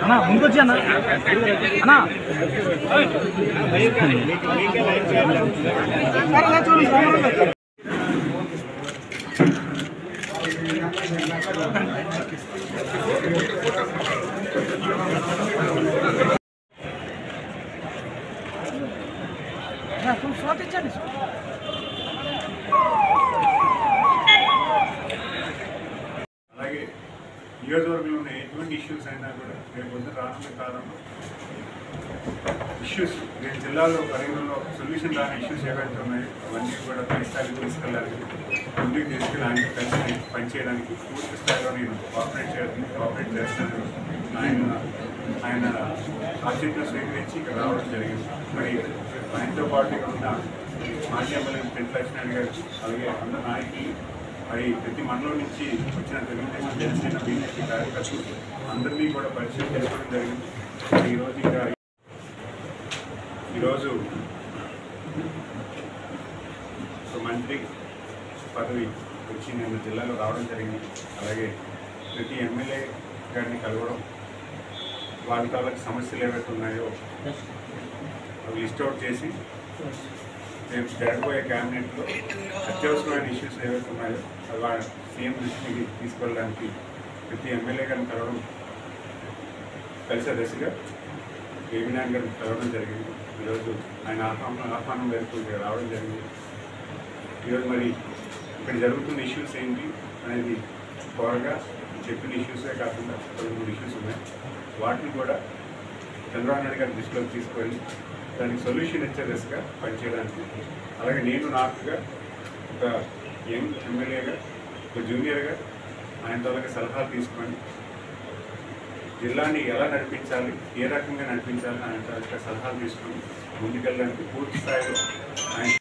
అన్నా ముందుకు వచ్చి అన్న షార్ట్ ఇచ్చండి. అలాగే నియోజకవర్గంలో ఉన్న ఎటువంటి ఇష్యూస్ అయినా కూడా రేపు పొద్దున రానున్న కాలంలో ఇష్యూస్ రేపు జిల్లాలో పరిగణలో సొల్యూషన్ రాని ఇష్యూస్ ఏవైతే ఉన్నాయో అవన్నీ కూడా పై స్థాయికి తీసుకెళ్ళాలి, ముందుకు తీసుకెళ్ళడానికి కలిసి పనిచేయడానికి పూర్తి స్థాయిలో నేను కోఆపరేట్ చేస్తాను. ఆయన బాధ్యతలు స్వీకరించి ఇక్కడ రావడం జరిగింది. మరి ఆయనతో పాటు ఇక్కడ ఉన్న మాజీ ఎమ్మెల్యే పెద్ద లక్ష్మణ్ గారు, అలాగే అందరు నాయకులు, మరి ప్రతి మండలం నుంచి వచ్చిన తెలుగుదేశం జనసేన బీజేపీ కార్యకర్తలు అందరినీ కూడా పరిచయం చేసుకోవడం జరిగింది. ఈరోజు ఒక మంత్రి పదవి వచ్చి నేను జిల్లాలో రావడం జరిగింది. అలాగే ప్రతి ఎమ్మెల్యే గారిని కలవడం, వాళ్ళ తాలూకు సమస్యలు ఏవైతే ఉన్నాయో అవి లిస్ట్ అవుట్ చేసి రేపు జరగబోయే క్యాబినెట్లో అత్యవసరమైన ఇష్యూస్ ఏవైతే ఉన్నాయో అవి సీఎం దృష్టికి తీసుకెళ్ళడానికి ప్రతి ఎమ్మెల్యే గారిని కలవడం, కలిసే దశగా కేవీనారాయణ గారిని కలవడం జరిగింది. ఈరోజు ఆయన ఆహ్వానం మేరకు ఇక్కడ రావడం జరిగింది. ఈరోజు మరి ఇక్కడ జరుగుతున్న ఇష్యూస్ ఏంటి అనేది త్వరగా చెప్పిన ఇష్యూసే కాకుండా 13 ఇష్యూస్ ఉన్నాయి. వాటిని కూడా చంద్రబాబు నాయుడు గారి దృష్టిలోకి తీసుకువెళ్ళి దానికి సొల్యూషన్ ఇచ్చే దిశగా పనిచేయడానికి, అలాగే నేను నాకుగా ఒక యంగ్ ఎమ్మెల్యేగా, ఒక జూనియర్గా ఆయన తాలూకా సలహాలు తీసుకొని జిల్లాని ఎలా నడిపించాలి, ఏ రకంగా నడిపించాలని ఆయన తాలూకా సలహాలు తీసుకొని ముందుకెళ్ళడానికి పూర్తి స్థాయిలో ఆయన